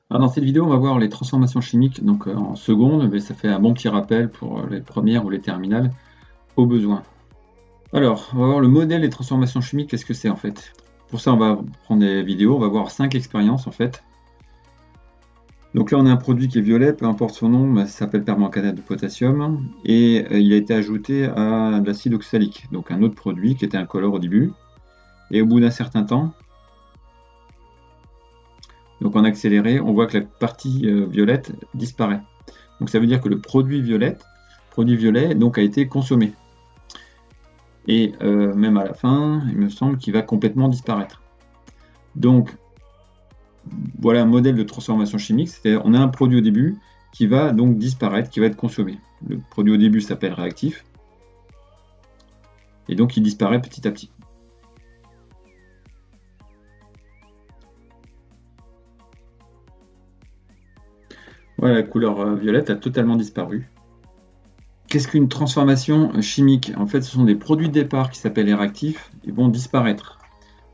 Alors, dans cette vidéo, on va voir les transformations chimiques donc en secondes, mais ça fait un bon petit rappel pour les premières ou les terminales au besoin. Alors, on va voir le modèle des transformations chimiques, qu'est-ce que c'est en fait? Pour ça, on va prendre des vidéos, on va voir 5 expériences en fait. Donc là, on a un produit qui est violet, peu importe son nom, ça s'appelle permanganate de potassium, et il a été ajouté à de l'acide oxalique, donc un autre produit qui était incolore au début. Et au bout d'un certain temps, donc en accéléré, on voit que la partie violette disparaît. Donc ça veut dire que le produit violet donc, a été consommé. Et même à la fin, il me semble qu'il va complètement disparaître. Donc voilà un modèle de transformation chimique, c'est-à-dire on a un produit au début qui va donc disparaître, qui va être consommé. Le produit au début s'appelle réactif, et donc il disparaît petit à petit. Voilà, la couleur violette a totalement disparu. Qu'est-ce qu'une transformation chimique? En fait, ce sont des produits de départ qui s'appellent les réactifs et vont disparaître.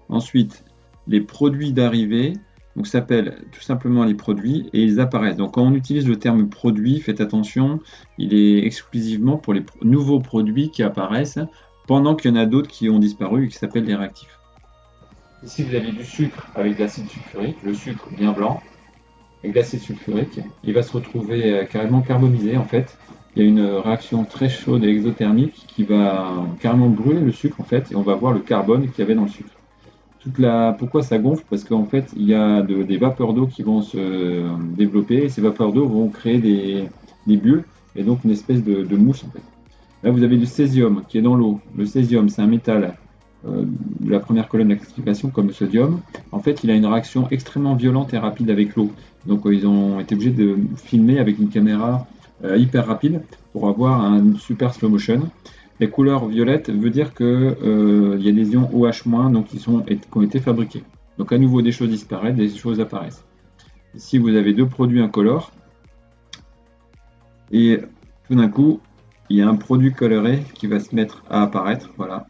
Ensuite, les produits d'arrivée donc s'appellent tout simplement les produits et ils apparaissent. Donc quand on utilise le terme produit, faites attention, il est exclusivement pour les nouveaux produits qui apparaissent pendant qu'il y en a d'autres qui ont disparu et qui s'appellent les réactifs. Ici, vous avez du sucre avec de l'acide sulfurique, le sucre bien blanc, avec de l'acide sulfurique. Il va se retrouver carrément carbonisé en fait. Il y a une réaction très chaude et exothermique qui va carrément brûler le sucre en fait, et on va voir le carbone qu'il y avait dans le sucre. Pourquoi ça gonfle? Parce qu'en fait, il y a des vapeurs d'eau qui vont se développer, et ces vapeurs d'eau vont créer des bulles, et donc une espèce de mousse en fait. Là, vous avez du césium qui est dans l'eau. Le césium, c'est un métal de la première colonne de la classification, comme le sodium. En fait, il a une réaction extrêmement violente et rapide avec l'eau. Donc, ils ont été obligés de filmer avec une caméra hyper rapide pour avoir un super slow motion. Les couleurs violettes veut dire que y a des ions OH- donc qui ont été fabriqués. Donc à nouveau des choses disparaissent, des choses apparaissent. Ici vous avez deux produits incolores et tout d'un coup il y a un produit coloré qui va se mettre à apparaître. Voilà.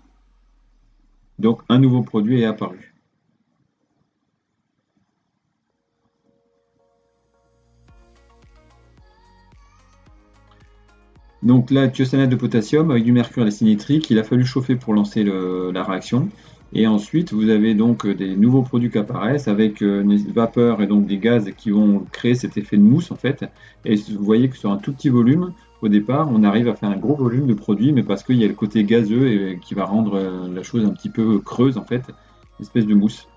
Donc un nouveau produit est apparu. Donc là, thiocyanate de potassium avec du mercure et l'acide nitrique, il a fallu chauffer pour lancer la réaction. Et ensuite, vous avez donc des nouveaux produits qui apparaissent avec des vapeurs et donc des gaz qui vont créer cet effet de mousse en fait. Et vous voyez que sur un tout petit volume, au départ, on arrive à faire un gros volume de produit, mais parce qu'il y a le côté gazeux et qui va rendre la chose un petit peu creuse en fait, une espèce de mousse.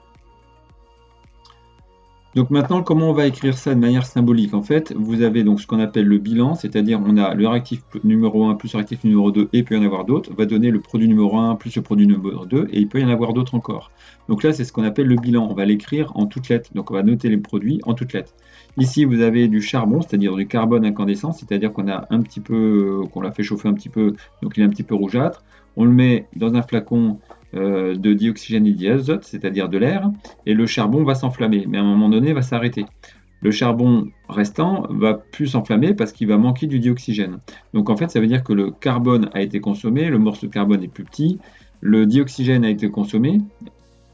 Donc maintenant, comment on va écrire ça de manière symbolique? En fait, vous avez donc ce qu'on appelle le bilan, c'est-à-dire on a le réactif numéro 1 plus le réactif numéro 2 et il peut y en avoir d'autres, va donner le produit numéro 1 plus le produit numéro 2 et il peut y en avoir d'autres encore. Donc là, c'est ce qu'on appelle le bilan, on va l'écrire en toutes lettres, donc on va noter les produits en toutes lettres. Ici, vous avez du charbon, c'est-à-dire du carbone incandescent, c'est-à-dire qu'on a un petit peu, qu'on l'a fait chauffer un petit peu, donc il est un petit peu rougeâtre. On le met dans un flacon de dioxygène et d'azote, c'est-à-dire de l'air, et le charbon va s'enflammer, mais à un moment donné va s'arrêter. Le charbon restant va plus s'enflammer parce qu'il va manquer du dioxygène. Donc en fait, ça veut dire que le carbone a été consommé, le morceau de carbone est plus petit, le dioxygène a été consommé.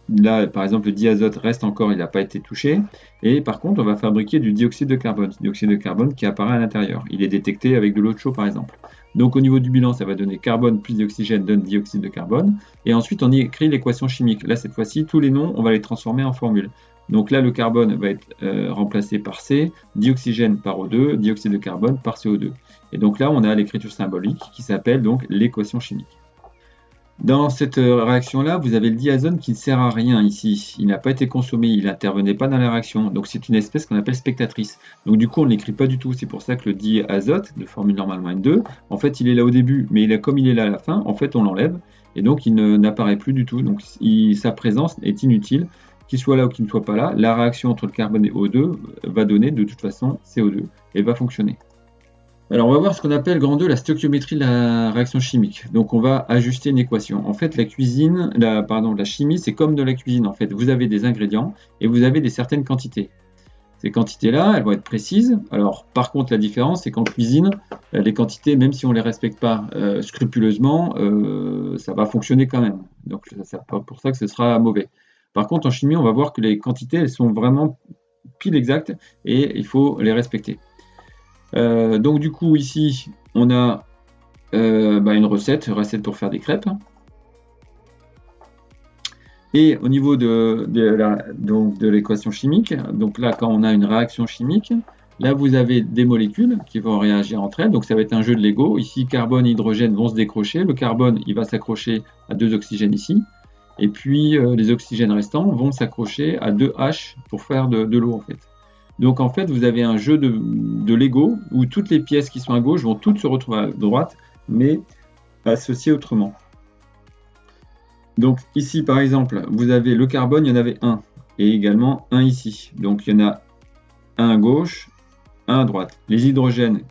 Là, par exemple, le diazote reste encore, il n'a pas été touché. Et par contre, on va fabriquer du dioxyde de carbone qui apparaît à l'intérieur. Il est détecté avec de l'eau de chaud, par exemple. Donc au niveau du bilan, ça va donner carbone plus dioxygène donne dioxyde de carbone. Et ensuite, on y écrit l'équation chimique. Là, cette fois-ci, tous les noms, on va les transformer en formule. Donc là, le carbone va être remplacé par C, dioxygène par O2, dioxyde de carbone par CO2. Et donc là, on a l'écriture symbolique qui s'appelle donc l'équation chimique. Dans cette réaction-là, vous avez le diazone qui ne sert à rien ici. Il n'a pas été consommé, il n'intervenait pas dans la réaction. Donc c'est une espèce qu'on appelle spectatrice. Donc du coup, on ne l'écrit pas du tout. C'est pour ça que le diazote, de formule normalement N2, en fait, il est là au début, mais comme il est là à la fin, en fait, on l'enlève. Et donc, il n'apparaît plus du tout. Donc sa présence est inutile. Qu'il soit là ou qu'il ne soit pas là, la réaction entre le carbone et O2 va donner de toute façon CO2 et va fonctionner. Alors, on va voir ce qu'on appelle grand 2 la stoichiométrie de la réaction chimique. Donc, on va ajuster une équation. En fait, la chimie, c'est comme de la cuisine. En fait, vous avez des ingrédients et vous avez des certaines quantités. Ces quantités-là, elles vont être précises. Alors, par contre, la différence, c'est qu'en cuisine, les quantités, même si on ne les respecte pas scrupuleusement, ça va fonctionner quand même. Donc, c'est pas pour ça que ce sera mauvais. Par contre, en chimie, on va voir que les quantités, elles sont vraiment pile exact et il faut les respecter. Donc du coup ici on a une recette pour faire des crêpes. Et au niveau de l'équation chimique, donc là quand on a une réaction chimique, là vous avez des molécules qui vont réagir entre elles, donc ça va être un jeu de Lego. Ici carbone et hydrogène vont se décrocher, le carbone il va s'accrocher à 2 oxygènes ici, et puis les oxygènes restants vont s'accrocher à 2 H pour faire de l'eau en fait. Donc en fait vous avez un jeu de Lego où toutes les pièces qui sont à gauche vont toutes se retrouver à droite, mais associées autrement. Donc ici par exemple, vous avez le carbone, il y en avait un, et également un ici. Donc il y en a un à gauche, un à droite. Les hydrogènes,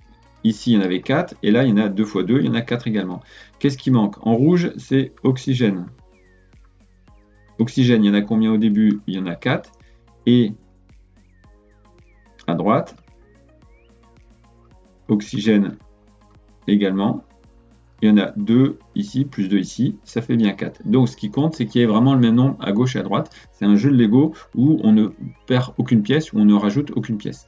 ici il y en avait 4, et là il y en a 2 fois 2, il y en a 4 également. Qu'est-ce qui manque? En rouge, c'est oxygène. Oxygène, il y en a combien au début? Il y en a 4. Et à droite, oxygène également. Il y en a 2 ici, plus 2 ici, ça fait bien 4. Donc ce qui compte, c'est qu'il y ait vraiment le même nombre à gauche et à droite. C'est un jeu de Lego où on ne perd aucune pièce, où on ne rajoute aucune pièce.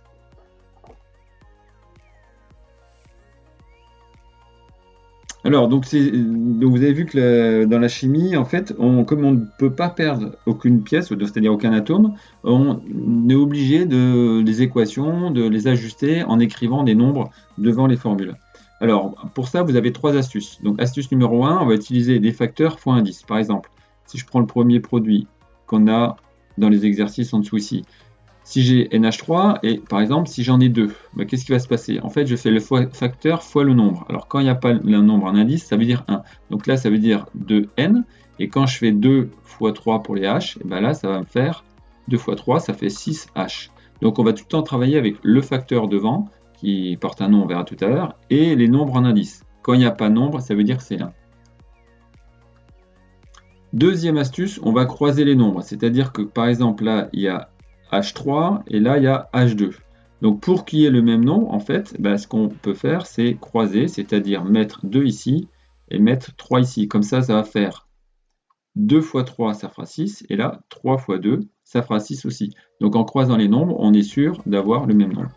Alors, donc vous avez vu que dans la chimie, en fait, comme on ne peut pas perdre aucune pièce, c'est-à-dire aucun atome, on est obligé des équations, de les ajuster en écrivant des nombres devant les formules. Alors, pour ça, vous avez 3 astuces. Donc, astuce numéro 1, on va utiliser des facteurs fois indice. Par exemple, si je prends le premier produit qu'on a dans les exercices en dessous ici, si j'ai NH3, et par exemple, si j'en ai 2, bah, qu'est-ce qui va se passer? En fait, je fais le facteur fois le nombre. Alors, quand il n'y a pas le nombre en indice, ça veut dire 1. Donc là, ça veut dire 2N. Et quand je fais 2 fois 3 pour les H, et ben là, ça va me faire 2 fois 3, ça fait 6H. Donc, on va tout le temps travailler avec le facteur devant, qui porte un nom, on verra tout à l'heure, et les nombres en indice. Quand il n'y a pas de nombre, ça veut dire que c'est 1. Deuxième astuce, on va croiser les nombres. C'est-à-dire que, par exemple, là, il y a H3 et là, il y a H2. Donc, pour qu'il y ait le même nombre, en fait, ce qu'on peut faire, c'est croiser, c'est-à-dire mettre 2 ici et mettre 3 ici. Comme ça va faire 2 fois 3, ça fera 6. Et là, 3 fois 2, ça fera 6 aussi. Donc, en croisant les nombres, on est sûr d'avoir le même nombre.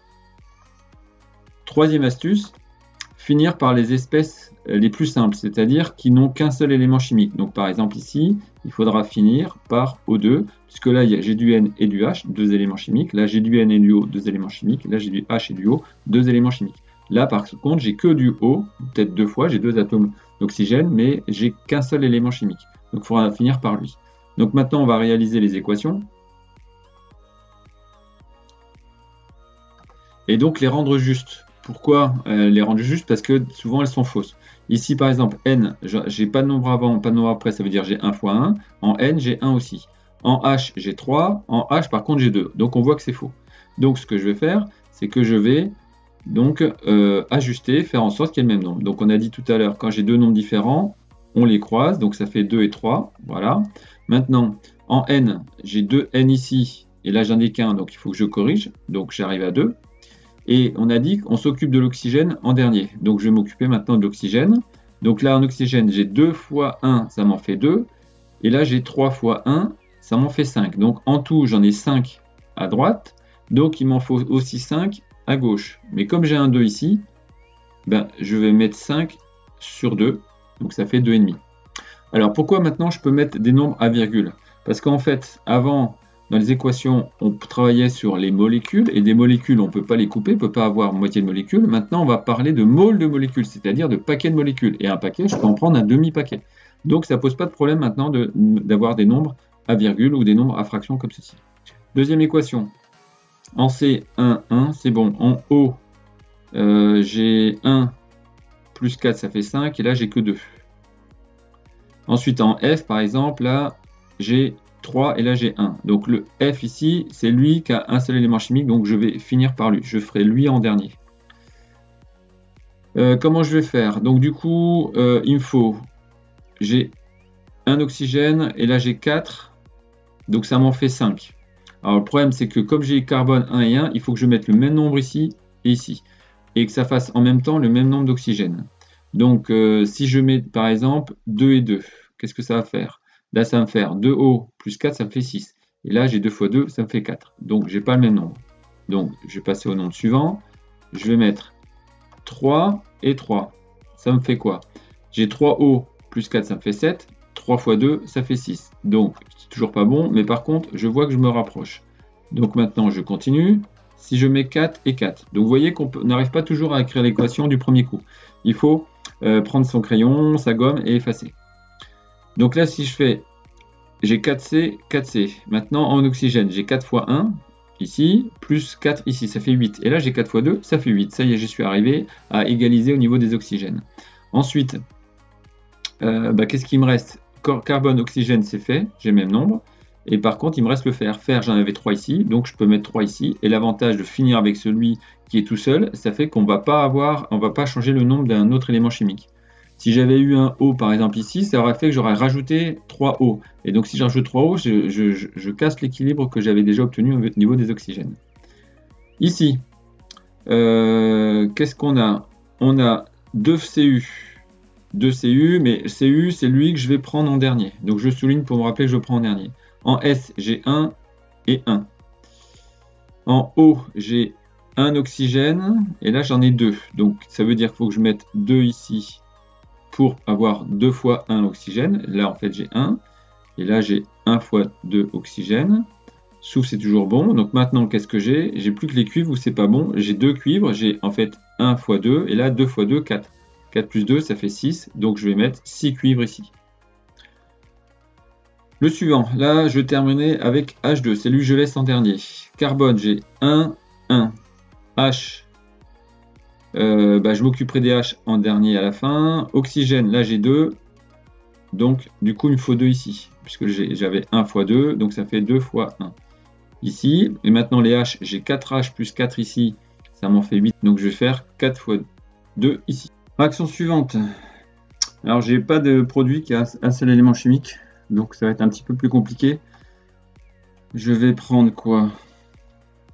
Troisième astuce, finir par les espèces les plus simples, c'est-à-dire qui n'ont qu'un seul élément chimique. Donc par exemple ici, il faudra finir par O2, puisque là j'ai du N et du H, 2 éléments chimiques. Là j'ai du N et du O, 2 éléments chimiques. Là j'ai du H et du O, 2 éléments chimiques. Là par contre j'ai que du O, peut-être 2 fois, j'ai 2 atomes d'oxygène, mais j'ai qu'un seul élément chimique. Donc il faudra finir par lui. Donc maintenant on va réaliser les équations. Et donc les rendre justes. Pourquoi les rendre justes? Parce que souvent elles sont fausses. Ici par exemple, N, j'ai pas de nombre avant, pas de nombre après, ça veut dire j'ai 1 fois 1. En N, j'ai 1 aussi. En H, j'ai 3. En H, par contre, j'ai 2. Donc on voit que c'est faux. Donc ce que je vais faire, c'est que je vais donc ajuster, faire en sorte qu'il y ait le même nombre. Donc on a dit tout à l'heure, quand j'ai deux nombres différents, on les croise, donc ça fait 2 et 3. Voilà. Maintenant, en N, j'ai 2 N ici, et là j'en ai qu'un, donc il faut que je corrige. Donc j'arrive à 2. Et on a dit qu'on s'occupe de l'oxygène en dernier. Donc je vais m'occuper maintenant de l'oxygène. Donc là en oxygène, j'ai 2 fois 1, ça m'en fait 2. Et là j'ai 3 fois 1, ça m'en fait 5. Donc en tout, j'en ai 5 à droite. Donc il m'en faut aussi 5 à gauche. Mais comme j'ai un 2 ici, je vais mettre 5 sur 2. Donc ça fait 2,5. Alors pourquoi maintenant je peux mettre des nombres à virgule? Parce qu'en fait, avant, dans les équations, on travaillait sur les molécules, et des molécules, on ne peut pas les couper, on ne peut pas avoir moitié de molécules. Maintenant, on va parler de mole de molécules, c'est-à-dire de paquets de molécules. Et un paquet, je peux en prendre un demi-paquet. Donc, ça ne pose pas de problème maintenant d'avoir des nombres à virgule ou des nombres à fraction comme ceci. Deuxième équation. En C, 1, 1, c'est bon. En O, j'ai 1 plus 4, ça fait 5, et là, j'ai que 2. Ensuite, en F, par exemple, là, j'ai 3 et là j'ai 1. Donc le F ici, c'est lui qui a un seul élément chimique, donc je vais finir par lui. Je ferai lui en dernier. Comment je vais faire? Donc du coup, il me faut, j'ai un oxygène et là j'ai 4, donc ça m'en fait 5. Alors le problème c'est que comme j'ai carbone 1 et 1, il faut que je mette le même nombre ici et ici. Et que ça fasse en même temps le même nombre d'oxygène. Donc si je mets par exemple 2 et 2, qu'est-ce que ça va faire? Là, ça va me faire 2O plus 4, ça me fait 6. Et là, j'ai 2 fois 2, ça me fait 4. Donc, j'ai pas le même nombre. Donc, je vais passer au nombre suivant. Je vais mettre 3 et 3. Ça me fait quoi? J'ai 3O plus 4, ça me fait 7. 3 fois 2, ça fait 6. Donc, c'est toujours pas bon, mais par contre, je vois que je me rapproche. Donc maintenant, je continue. Si je mets 4 et 4. Donc, vous voyez qu'on n'arrive pas toujours à écrire l'équation du premier coup. Il faut prendre son crayon, sa gomme et effacer. Donc là, si je fais, j'ai 4C, 4C. Maintenant, en oxygène, j'ai 4 fois 1 ici, plus 4 ici, ça fait 8. Et là, j'ai 4 fois 2, ça fait 8. Ça y est, je suis arrivé à égaliser au niveau des oxygènes. Ensuite, qu'est-ce qu'il me reste? Carbone, oxygène, c'est fait, j'ai le même nombre. Et par contre, il me reste le fer. Fer, j'en avais 3 ici, donc je peux mettre 3 ici. Et l'avantage de finir avec celui qui est tout seul, ça fait qu'on va pas changer le nombre d'un autre élément chimique. Si j'avais eu un O par exemple ici, ça aurait fait que j'aurais rajouté 3 O. Et donc si j'ajoute 3 O, je casse l'équilibre que j'avais déjà obtenu au niveau des oxygènes. Ici, qu'est-ce qu'on a? On a 2 CU. 2 CU, mais CU, c'est lui que je vais prendre en dernier. Donc je souligne pour me rappeler que je prends en dernier. En S, j'ai 1 et 1. En O, j'ai un oxygène, et là j'en ai 2. Donc ça veut dire qu'il faut que je mette 2 ici pour avoir 2 fois 1 oxygène. Là en fait j'ai 1, et là j'ai 1 fois 2 oxygène. Soufre c'est toujours bon. Donc maintenant qu'est-ce que j'ai? J'ai plus que les cuivres où c'est pas bon. J'ai 2 cuivres, j'ai en fait 1 fois 2, et là 2 fois 2, 4. 4 plus 2, ça fait 6, donc je vais mettre 6 cuivres ici. Le suivant, là je vais terminer avec H2, c'est lui que je laisse en dernier. Carbone, j'ai 1, 1. H, je m'occuperai des H en dernier à la fin. Oxygène, là j'ai 2, donc du coup il me faut 2 ici, puisque j'avais 1 fois 2, donc ça fait 2 fois 1 ici. Et maintenant les H, j'ai 4H plus 4 ici, ça m'en fait 8, donc je vais faire 4 fois 2 ici. Action suivante. Alors j'ai pas de produit qui a un seul élément chimique, donc ça va être un petit peu plus compliqué. Je vais prendre quoi?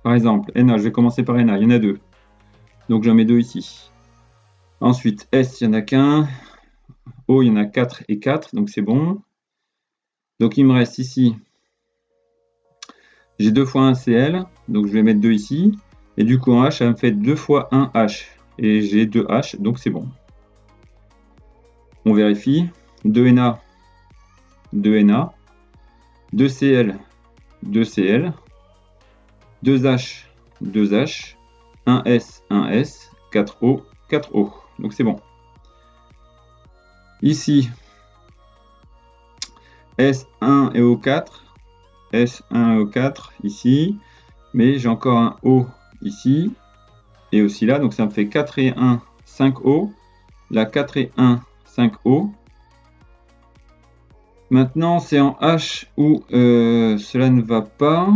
Par exemple, Na, je vais commencer par Na, il y en a 2. Donc j'en mets 2 ici. Ensuite, S, il n'y en a qu'un. O, il y en a 4 et 4, donc c'est bon. Donc il me reste ici, j'ai 2 fois 1 Cl, donc je vais mettre 2 ici. Et du coup en H, ça me fait 2 fois 1 H. Et j'ai 2 H, donc c'est bon. On vérifie. 2 Na, 2 Na. 2 Cl, 2 Cl. 2 H, 2 H. 1 S, 1 S. 4 O, 4 O. Donc c'est bon. Ici, S1 et O4. S1 et O4 ici. Mais j'ai encore un O ici. Et aussi là. Donc ça me fait 4 et 1, 5 O. Là, 4 et 1, 5 O. Maintenant, c'est en H où cela ne va pas.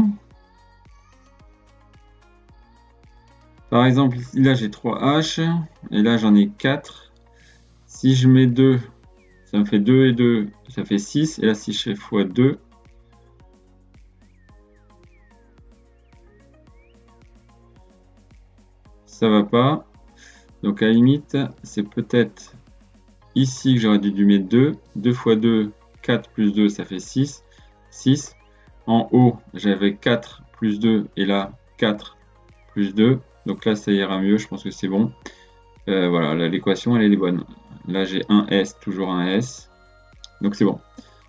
Par exemple, là j'ai 3 H. Et là j'en ai 4. Si je mets 2, ça me fait 2 et 2, ça fait 6. Et là, si je fais x2, ça va pas. Donc à la limite, c'est peut-être ici que j'aurais dû mettre 2. 2 fois 2, 4 plus 2, ça fait 6. 6. En haut, j'avais 4 plus 2 et là 4 plus 2. Donc là, ça ira mieux, je pense que c'est bon. Voilà, l'équation, elle est bonne. Là, j'ai un S, toujours un S. Donc c'est bon.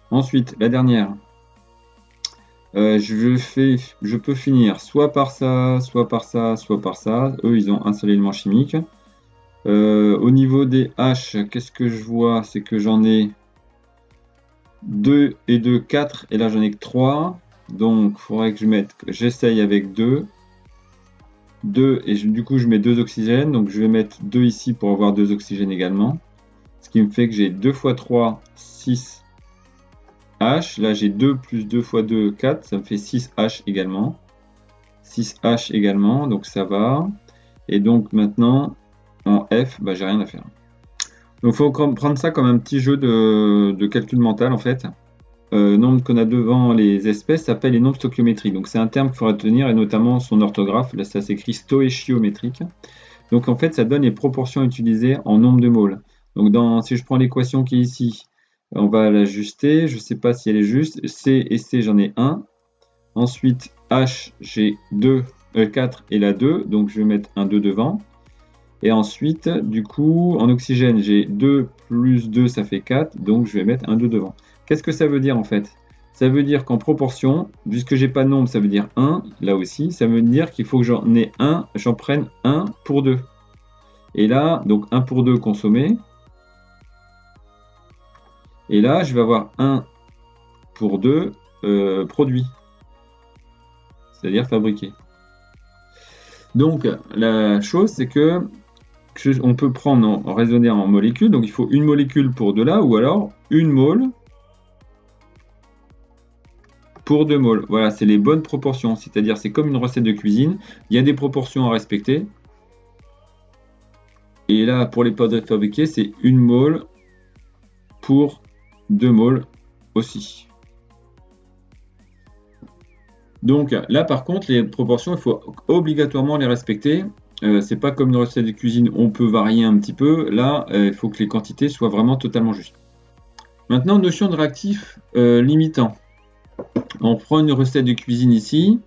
Ensuite, la dernière. Je peux finir soit par ça, soit par ça, soit par ça. Eux, ils ont un seul élément chimique. Au niveau des H, qu'est-ce que je vois? C'est que j'en ai 2 et 2, 4. Et là, j'en ai que 3. Donc, il faudrait que j'essaye avec 2. 2 et du coup, je mets 2 oxygènes. Donc, je vais mettre 2 ici pour avoir 2 oxygènes également. Ce qui me fait que j'ai 2 fois 3, 6 H. Là, j'ai 2 plus 2 fois 2, 4. Ça me fait 6 H également. 6 H également. Donc, ça va. Et donc, maintenant, en F, j'ai rien à faire. Donc, il faut prendre ça comme un petit jeu de calcul mental, en fait. Nombre qu'on a devant les espèces s'appelle les nombres stoichiométriques. Donc, c'est un terme qu'il faudra tenir, et notamment son orthographe. Là, ça s'écrit stoichiométrique. Donc, en fait, ça donne les proportions utilisées en nombre de moles. Donc, si je prends l'équation qui est ici, on va l'ajuster. Je ne sais pas si elle est juste. C et C, j'en ai 1. Ensuite, H, j'ai 4 et la 2, donc je vais mettre un 2 devant. Et ensuite, du coup, en oxygène, j'ai 2 plus 2, ça fait 4, donc je vais mettre un 2 devant. Qu'est-ce que ça veut dire en fait? Ça veut dire qu'en proportion, puisque j'ai pas de nombre, ça veut dire 1, là aussi, ça veut dire qu'il faut que j'en ai j'en prenne 1 pour 2. Et là, donc 1 pour 2 consommé. Et là, je vais avoir 1 pour 2 produit, c'est-à-dire fabriqué. Donc, la chose, c'est que on peut prendre, raisonner en molécules, donc il faut une molécule pour 2 là, ou alors une mole pour 2 moles. Voilà, c'est les bonnes proportions, c'est-à-dire c'est comme une recette de cuisine, il y a des proportions à respecter. Et là, pour les poudres fabriquées, c'est une mole pour 2 moles aussi. Donc là, par contre, les proportions, il faut obligatoirement les respecter. C'est pas comme une recette de cuisine, on peut varier un petit peu. Là, il faut que les quantités soient vraiment totalement justes. Maintenant, notion de réactif limitant. On prend une recette de cuisine ici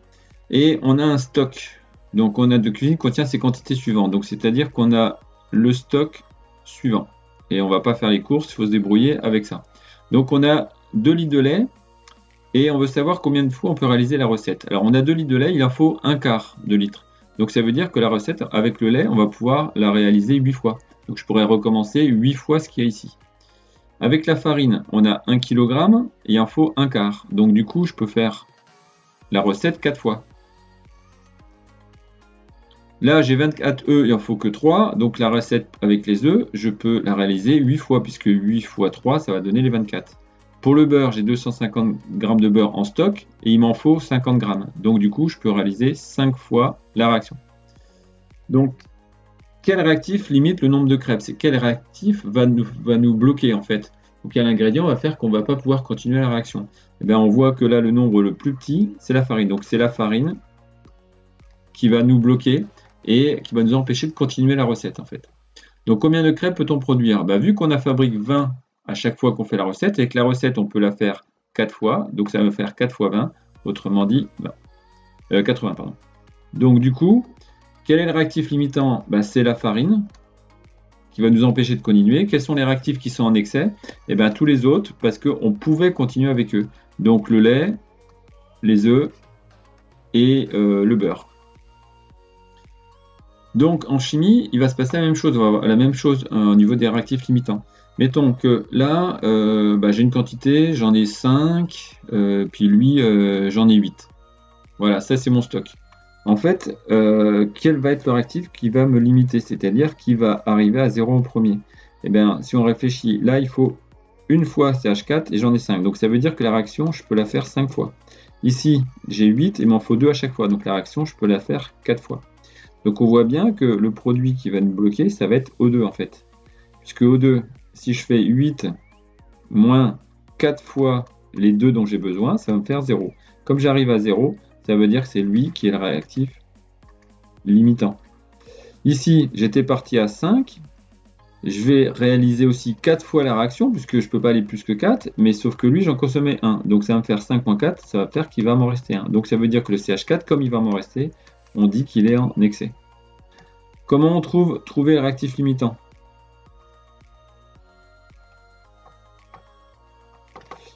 et on a un stock. Donc, on a de cuisine qui contient ces quantités suivantes. Donc, c'est-à-dire qu'on a le stock suivant. Et on va pas faire les courses, il faut se débrouiller avec ça. Donc, on a 2 litres de lait. Et on veut savoir combien de fois on peut réaliser la recette. Alors on a 2 litres de lait, il en faut un quart de litre. Donc ça veut dire que la recette avec le lait, on va pouvoir la réaliser 8 fois. Donc je pourrais recommencer 8 fois ce qu'il y a ici. Avec la farine, on a 1 kg, il en faut un quart. Donc du coup, je peux faire la recette 4 fois. Là, j'ai 24 œufs, il en faut que 3. Donc la recette avec les œufs, je peux la réaliser 8 fois, puisque 8 fois 3, ça va donner les 24. Pour le beurre, j'ai 250 g de beurre en stock et il m'en faut 50 g. Donc du coup, je peux réaliser 5 fois la réaction. Donc, quel réactif limite le nombre de crêpes? C'est quel réactif va nous bloquer en fait? Donc quel ingrédient va faire qu'on ne va pas pouvoir continuer la réaction? Et bien, on voit que là, le nombre le plus petit, c'est la farine. Donc c'est la farine qui va nous bloquer et qui va nous empêcher de continuer la recette en fait. Donc combien de crêpes peut-on produire? Vu qu'on a fabriqué 20 à chaque fois qu'on fait la recette, et que la recette on peut la faire 4 fois, donc ça va faire 4 fois 20, autrement dit 80 pardon. Donc du coup, quel est le réactif limitant? C'est la farine qui va nous empêcher de continuer. Quels sont les réactifs qui sont en excès? Et bien tous les autres, parce qu'on pouvait continuer avec eux. Donc le lait, les œufs et le beurre. Donc en chimie, il va se passer la même chose. On va avoir la même chose au niveau des réactifs limitants. Mettons que là, j'ai une quantité, j'en ai 5, puis lui, j'en ai 8. Voilà, ça c'est mon stock. En fait, quel va être le réactif qui va me limiter, c'est-à-dire qui va arriver à 0 en premier? Eh bien, si on réfléchit, là, il faut une fois CH4 et j'en ai 5. Donc ça veut dire que la réaction, je peux la faire 5 fois. Ici, j'ai 8 et il m'en faut 2 à chaque fois. Donc la réaction, je peux la faire 4 fois. Donc on voit bien que le produit qui va nous bloquer, ça va être O2 en fait. Puisque O2, si je fais 8 moins 4 fois les 2 dont j'ai besoin, ça va me faire 0. Comme j'arrive à 0, ça veut dire que c'est lui qui est le réactif limitant. Ici, j'étais parti à 5. Je vais réaliser aussi 4 fois la réaction, puisque je ne peux pas aller plus que 4, mais sauf que lui, j'en consommais 1. Donc ça va me faire 5 moins 4, ça va faire qu'il va m'en rester 1. Donc ça veut dire que le CH4, comme il va m'en rester, on dit qu'il est en excès. Comment on trouver le réactif limitant?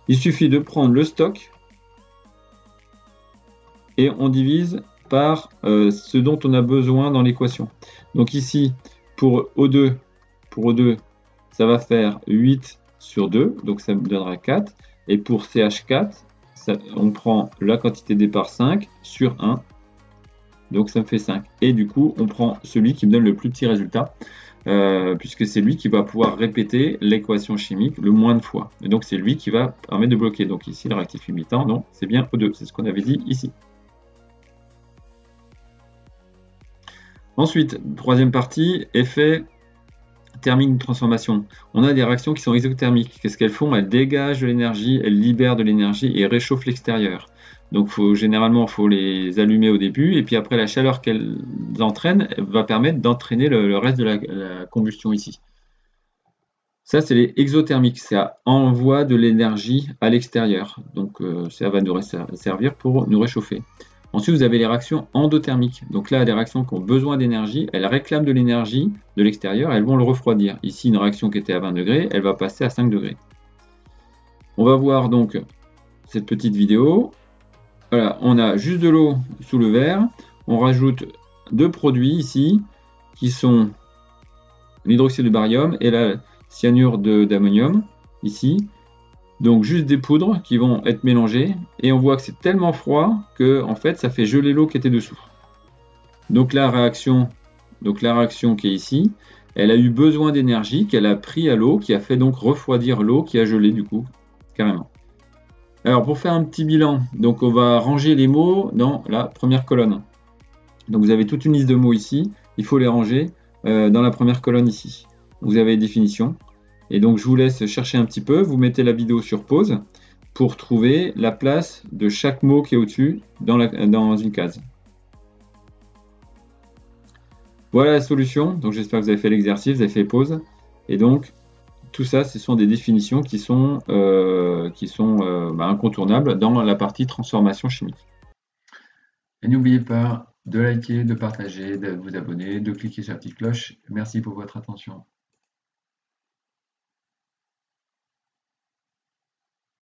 Il suffit de prendre le stock et on divise par ce dont on a besoin dans l'équation. Donc ici, pour O2, ça va faire 8 sur 2, donc ça me donnera 4. Et pour CH4, on prend la quantité départ 5 sur 1, donc ça me fait 5. Et du coup, on prend celui qui me donne le plus petit résultat, puisque c'est lui qui va pouvoir répéter l'équation chimique le moins de fois. Et donc c'est lui qui va permettre de bloquer. Donc ici, le réactif limitant, non, c'est bien O2, c'est ce qu'on avait dit ici. Ensuite, troisième partie, effet thermique de transformation. On a des réactions qui sont exothermiques. Qu'est-ce qu'elles font? Elles dégagent de l'énergie, elles libèrent de l'énergie et réchauffent l'extérieur. Donc généralement, il faut les allumer au début et puis après la chaleur qu'elles entraînent va permettre d'entraîner le reste de la combustion ici. Ça, c'est les exothermiques. Ça envoie de l'énergie à l'extérieur. Donc, ça va nous servir pour nous réchauffer. Ensuite, vous avez les réactions endothermiques. Donc là, les réactions qui ont besoin d'énergie, elles réclament de l'énergie de l'extérieur, elles vont le refroidir. Ici, une réaction qui était à 20 degrés, elle va passer à 5 degrés. On va voir donc cette petite vidéo. Voilà, on a juste de l'eau sous le verre. On rajoute deux produits ici, qui sont l'hydroxyde de barium et la cyanure d'ammonium, ici. Donc juste des poudres qui vont être mélangées. Et on voit que c'est tellement froid que en fait, ça fait geler l'eau qui était dessous. Donc la réaction qui est ici, elle a eu besoin d'énergie qu'elle a pris à l'eau, qui a fait donc refroidir l'eau qui a gelé du coup, carrément. Alors pour faire un petit bilan, donc on va ranger les mots dans la première colonne. Donc vous avez toute une liste de mots ici, il faut les ranger dans la première colonne ici. Vous avez les définitions. Et donc je vous laisse chercher un petit peu, vous mettez la vidéo sur pause pour trouver la place de chaque mot qui est au-dessus dans une case. Voilà la solution, donc j'espère que vous avez fait l'exercice, vous avez fait pause. Et donc tout ça, ce sont des définitions qui sont incontournables dans la partie transformation chimique. Et n'oubliez pas de liker, de partager, de vous abonner, de cliquer sur la petite cloche. Merci pour votre attention.